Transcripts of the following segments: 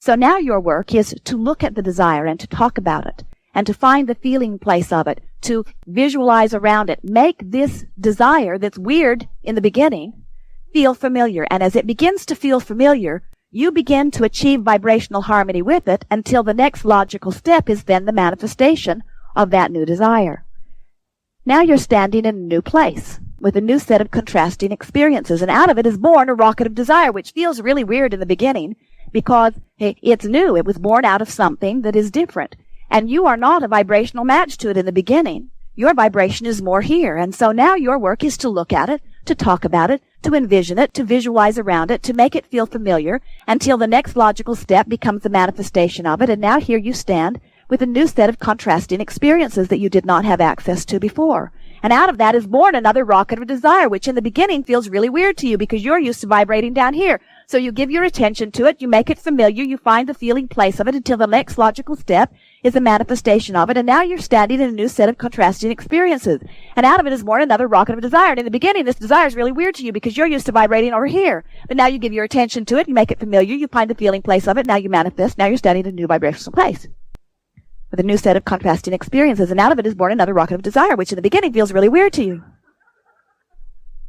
So now your work is to look at the desire and to talk about it and to find the feeling place of it, to visualize around it. Make this desire that's weird in the beginning feel familiar. And as it begins to feel familiar, you begin to achieve vibrational harmony with it until the next logical step is then the manifestation of that new desire. Now you're standing in a new place with a new set of contrasting experiences, and out of it is born a rocket of desire, which feels really weird in the beginning because it's new. It was born out of something that is different. And you are not a vibrational match to it in the beginning. Your vibration is more here. And so now your work is to look at it, to talk about it, to envision it, to visualize around it, to make it feel familiar until the next logical step becomes the manifestation of it. And now here you stand with a new set of contrasting experiences that you did not have access to before. And out of that is born another rocket of desire, which in the beginning feels really weird to you because you're used to vibrating down here. So you give your attention to it, you make it familiar, you find the feeling place of it until the next logical step is a manifestation of it. And now you're standing in a new set of contrasting experiences. And out of it is born another rocket of desire. And in the beginning, this desire is really weird to you because you're used to vibrating over here. But now you give your attention to it, you make it familiar, you find the feeling place of it, now you manifest, now you're standing in a new vibrational place with a new set of contrasting experiences. And out of it is born another rocket of desire, which in the beginning feels really weird to you.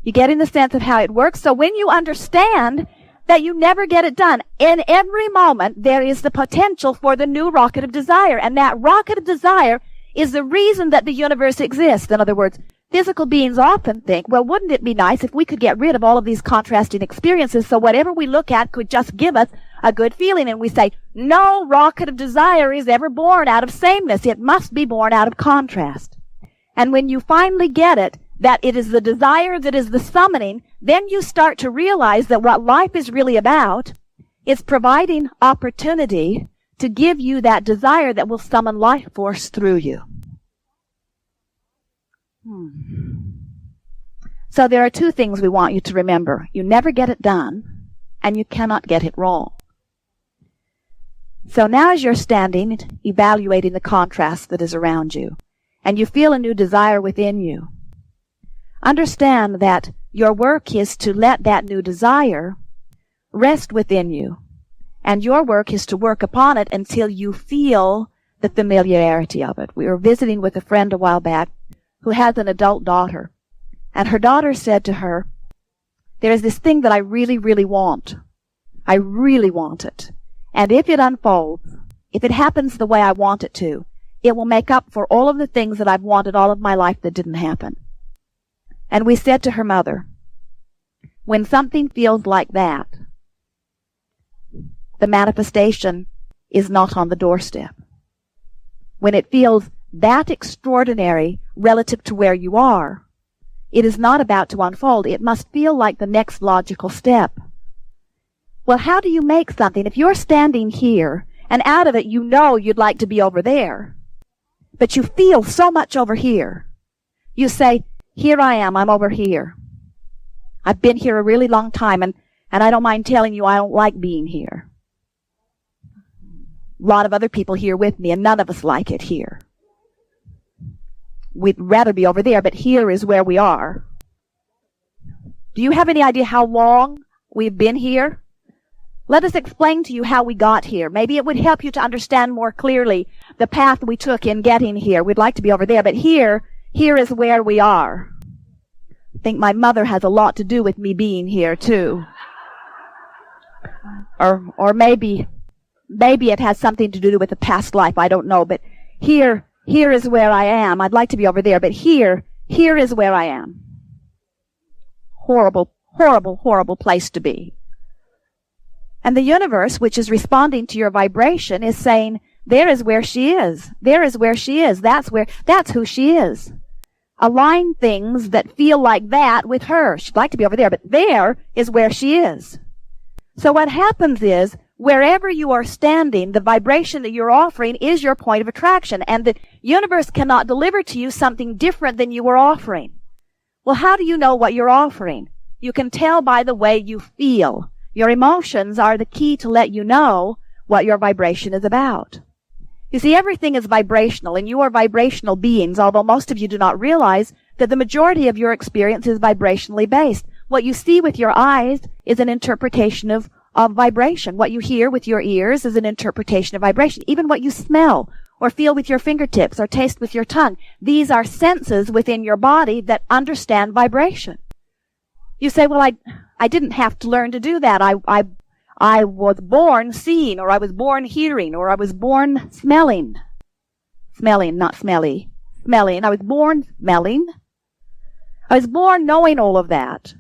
You get in the sense of how it works. So when you understand that you never get it done, in every moment there is the potential for the new rocket of desire. And that rocket of desire is the reason that the universe exists. In other words, physical beings often think, well, wouldn't it be nice if we could get rid of all of these contrasting experiences so whatever we look at could just give us a good feeling? And we say, no rocket of desire is ever born out of sameness. It must be born out of contrast. And when you finally get it, that it is the desire that is the summoning, then you start to realize that what life is really about is providing opportunity to give you that desire that will summon life force through you. So there are two things we want you to remember. You never get it done, and you cannot get it wrong. So now as you're standing, evaluating the contrast that is around you, and you feel a new desire within you, understand that your work is to let that new desire rest within you. And your work is to work upon it until you feel the familiarity of it. We were visiting with a friend a while back who has an adult daughter. And her daughter said to her, there is this thing that I really, really want. I really want it. And if it unfolds, if it happens the way I want it to, it will make up for all of the things that I've wanted all of my life that didn't happen. And we said to her mother, when something feels like that, the manifestation is not on the doorstep. When it feels that extraordinary relative to where you are, it is not about to unfold. It must feel like the next logical step. Well, how do you make something? If you're standing here and out of it you know you'd like to be over there, but you feel so much over here, you say, here I am, I'm over here. I've been here a really long time, and I don't mind telling you I don't like being here. A lot of other people here with me, and none of us like it here. We'd rather be over there, but here is where we are. Do you have any idea how long we've been here? Let us explain to you how we got here. Maybe it would help you to understand more clearly the path we took in getting here. We'd like to be over there, but here is where we are. I think my mother has a lot to do with me being here, too. Or maybe it has something to do with a past life. I don't know. But here is where I am. I'd like to be over there, but here is where I am. Horrible, horrible, horrible place to be. And the universe, which is responding to your vibration, is saying, there is where she is. There is where she is. That's who she is. Align things that feel like that with her. She'd like to be over there, but there is where she is. So what happens is, wherever you are standing, the vibration that you're offering is your point of attraction, and the universe cannot deliver to you something different than you are offering. Well, how do you know what you're offering? You can tell by the way you feel. Your emotions are the key to let you know what your vibration is about. You see, everything is vibrational, and you are vibrational beings, although most of you do not realize that the majority of your experience is vibrationally based. What you see with your eyes is an interpretation of of vibration. What you hear with your ears is an interpretation of vibration. Even what you smell or feel with your fingertips or taste with your tongue, these are senses within your body that understand vibration. You say, well, I didn't have to learn to do that. I was born seeing, or I was born hearing, or I was born smelling. Smelling, not smelly. Smelling. I was born smelling. I was born knowing all of that.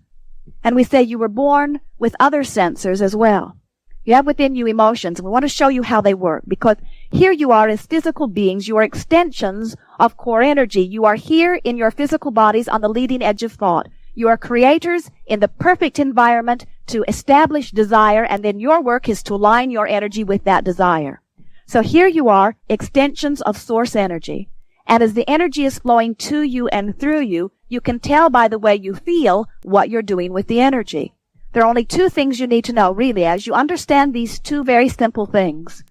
And we say you were born with other sensors as well. You have within you emotions, and we want to show you how they work, because here you are as physical beings. You are extensions of core energy. You are here in your physical bodies on the leading edge of thought. You are creators in the perfect environment to establish desire, and then your work is to align your energy with that desire. So here you are, extensions of source energy. And as the energy is flowing to you and through you, you can tell by the way you feel what you're doing with the energy. There are only two things you need to know, really, as you understand these two very simple things.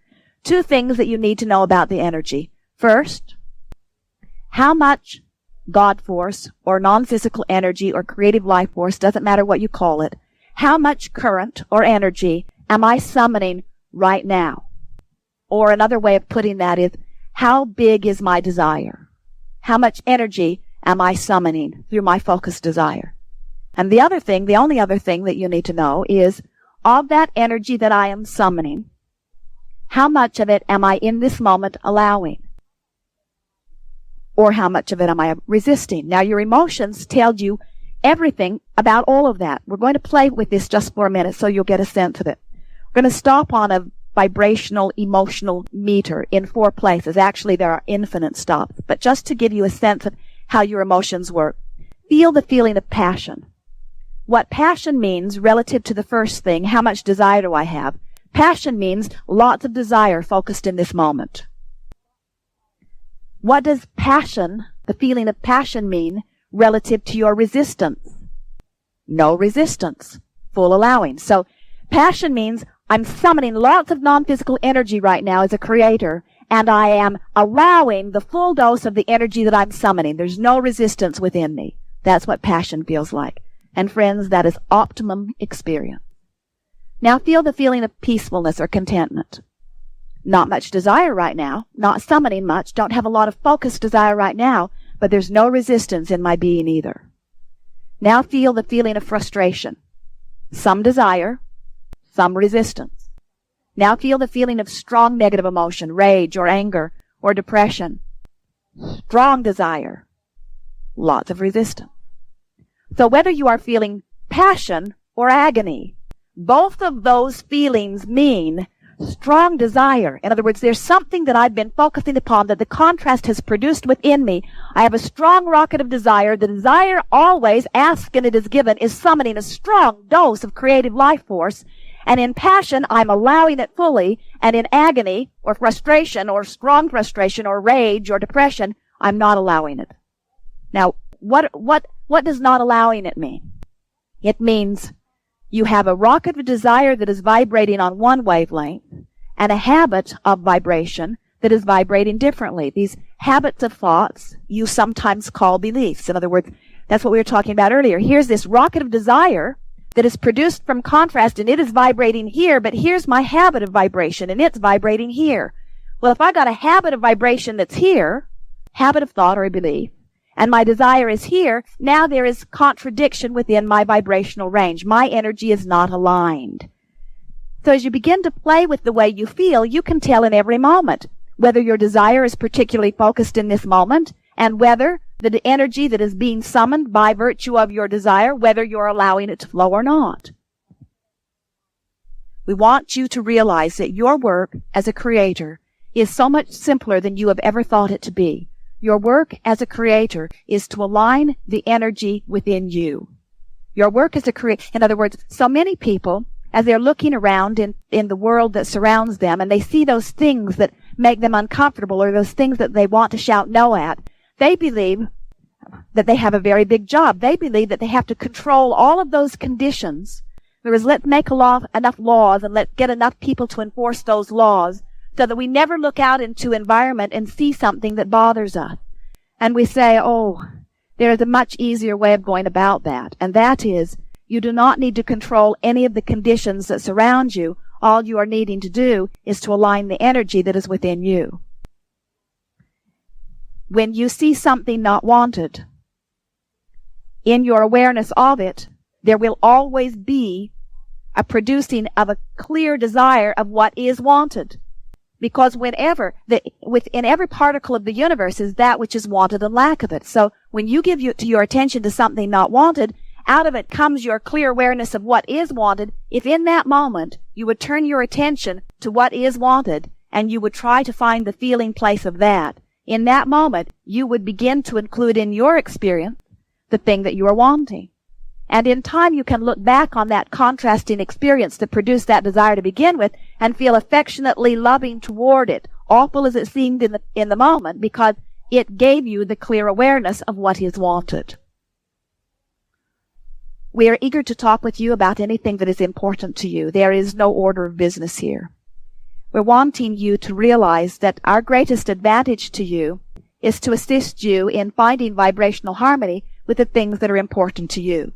Two things that you need to know about the energy. First, how much God force or non-physical energy or creative life force, doesn't matter what you call it, how much current or energy am I summoning right now? Or another way of putting that is, how big is my desire? How much energy am I summoning through my focused desire? And the other thing, the only other thing that you need to know is, of that energy that I am summoning, how much of it am I in this moment allowing? Or how much of it am I resisting? Now, your emotions tell you everything about all of that. We're going to play with this just for a minute so you'll get a sense of it. We're going to stop on a vibrational emotional meter in 4 places. Actually, there are infinite stops. But just to give you a sense of how your emotions work, feel the feeling of passion. What passion means relative to the first thing, how much desire do I have? Passion means lots of desire focused in this moment. What does passion, the feeling of passion, mean relative to your resistance? No resistance. Full allowing. So passion means I'm summoning lots of non-physical energy right now as a creator, and I am allowing the full dose of the energy that I'm summoning. There's no resistance within me. That's what passion feels like. And friends, that is optimum experience. Now feel the feeling of peacefulness or contentment. Not much desire right now, not summoning much, don't have a lot of focused desire right now, but there's no resistance in my being either. Now feel the feeling of frustration. Some desire, some resistance. Now feel the feeling of strong negative emotion, rage or anger or depression. Strong desire, lots of resistance. So whether you are feeling passion or agony, both of those feelings mean strong desire. In other words, there's something that I've been focusing upon that the contrast has produced within me. I have a strong rocket of desire. The desire always, asked and it is given, is summoning a strong dose of creative life force. And in passion, I'm allowing it fully. And in agony or frustration or strong frustration or rage or depression, I'm not allowing it. Now, what does not allowing it mean? It means you have a rocket of desire that is vibrating on one wavelength and a habit of vibration that is vibrating differently. These habits of thoughts you sometimes call beliefs. In other words, that's what we were talking about earlier. Here's this rocket of desire that is produced from contrast, and it is vibrating here, but here's my habit of vibration, and it's vibrating here. Well, if I got a habit of vibration that's here, habit of thought or a belief, and my desire is here, now there is contradiction within my vibrational range. My energy is not aligned. So as you begin to play with the way you feel, you can tell in every moment whether your desire is particularly focused in this moment, and whether the energy that is being summoned by virtue of your desire, whether you're allowing it to flow or not. We want you to realize that your work as a creator is so much simpler than you have ever thought it to be. Your work as a creator is to align the energy within you. Your work as a creator, in other words, so many people, as they're looking around in the world that surrounds them, and they see those things that make them uncomfortable or those things that they want to shout no at, they believe that they have a very big job. They believe that they have to control all of those conditions. There is, let's make enough laws and let's get enough people to enforce those laws so that we never look out into environment and see something that bothers us. And we say, oh, there is a much easier way of going about that. And that is, You do not need to control any of the conditions that surround you. All you are needing to do is to align the energy that is within you. When you see something not wanted, in your awareness of it, there will always be a producing of a clear desire of what is wanted. Because within every particle of the universe is that which is wanted and lack of it. So when you give your attention to something not wanted, out of it comes your clear awareness of what is wanted. If in that moment you would turn your attention to what is wanted and you would try to find the feeling place of that, in that moment you would begin to include in your experience the thing that you are wanting. And in time you can look back on that contrasting experience that produced that desire to begin with and feel affectionately loving toward it, awful as it seemed in the moment, because it gave you the clear awareness of what is wanted. We are eager to talk with you about anything that is important to you. There is no order of business here. We're wanting you to realize that our greatest advantage to you is to assist you in finding vibrational harmony with the things that are important to you.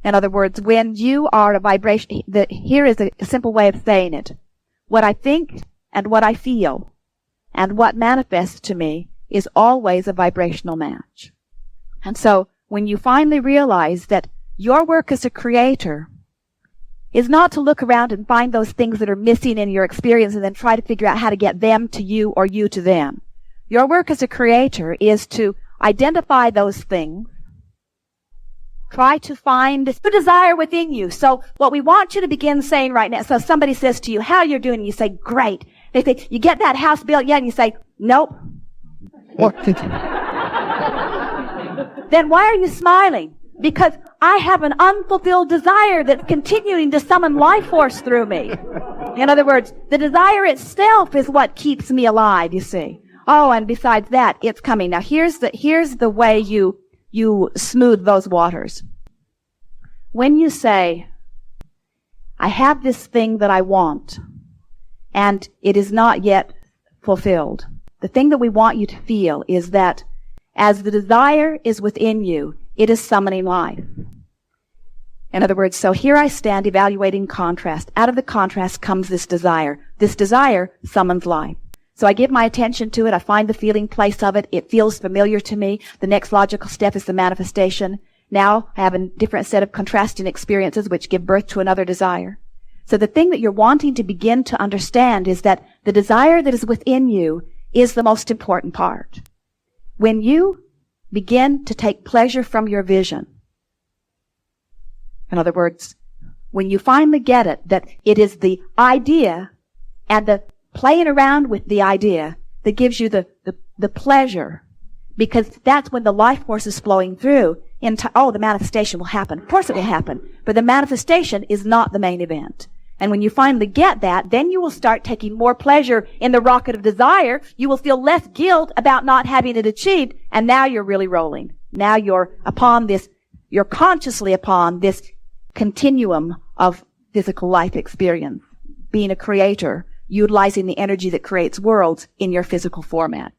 In other words, when you are a vibration, here is a simple way of saying it. What I think and what I feel and what manifests to me is always a vibrational match. And so when you finally realize that your work as a creator is not to look around and find those things that are missing in your experience and then try to figure out how to get them to you or you to them. Your work as a creator is to identify those things, try to find the desire within you. So what we want you to begin saying right now, so somebody says to you, how you're doing, and you say, great. They say, you get that house built yet? And you say, nope. Or, then why are you smiling? Because I have an unfulfilled desire that's continuing to summon life force through me. In other words, the desire itself is what keeps me alive, you see. Oh, and besides that, it's coming. Now here's the way you smooth those waters. When you say, I have this thing that I want, and it is not yet fulfilled, the thing that we want you to feel is that as the desire is within you, it is summoning life. In other words, so here I stand evaluating contrast. Out of the contrast comes this desire. This desire summons life. So I give my attention to it. I find the feeling place of it. It feels familiar to me. The next logical step is the manifestation. Now I have a different set of contrasting experiences which give birth to another desire. So the thing that you're wanting to begin to understand is that the desire that is within you is the most important part. When you begin to take pleasure from your vision, in other words, when you finally get it, that it is the idea and the playing around with the idea that gives you the pleasure, because that's when the life force is flowing through. The manifestation will happen. Of course it will happen, but the manifestation is not the main event. And when you finally get that, then you will start taking more pleasure in the rocket of desire. You will feel less guilt about not having it achieved, and now you're really rolling. Now you're consciously upon this continuum of physical life experience, being a creator, utilizing the energy that creates worlds in your physical format.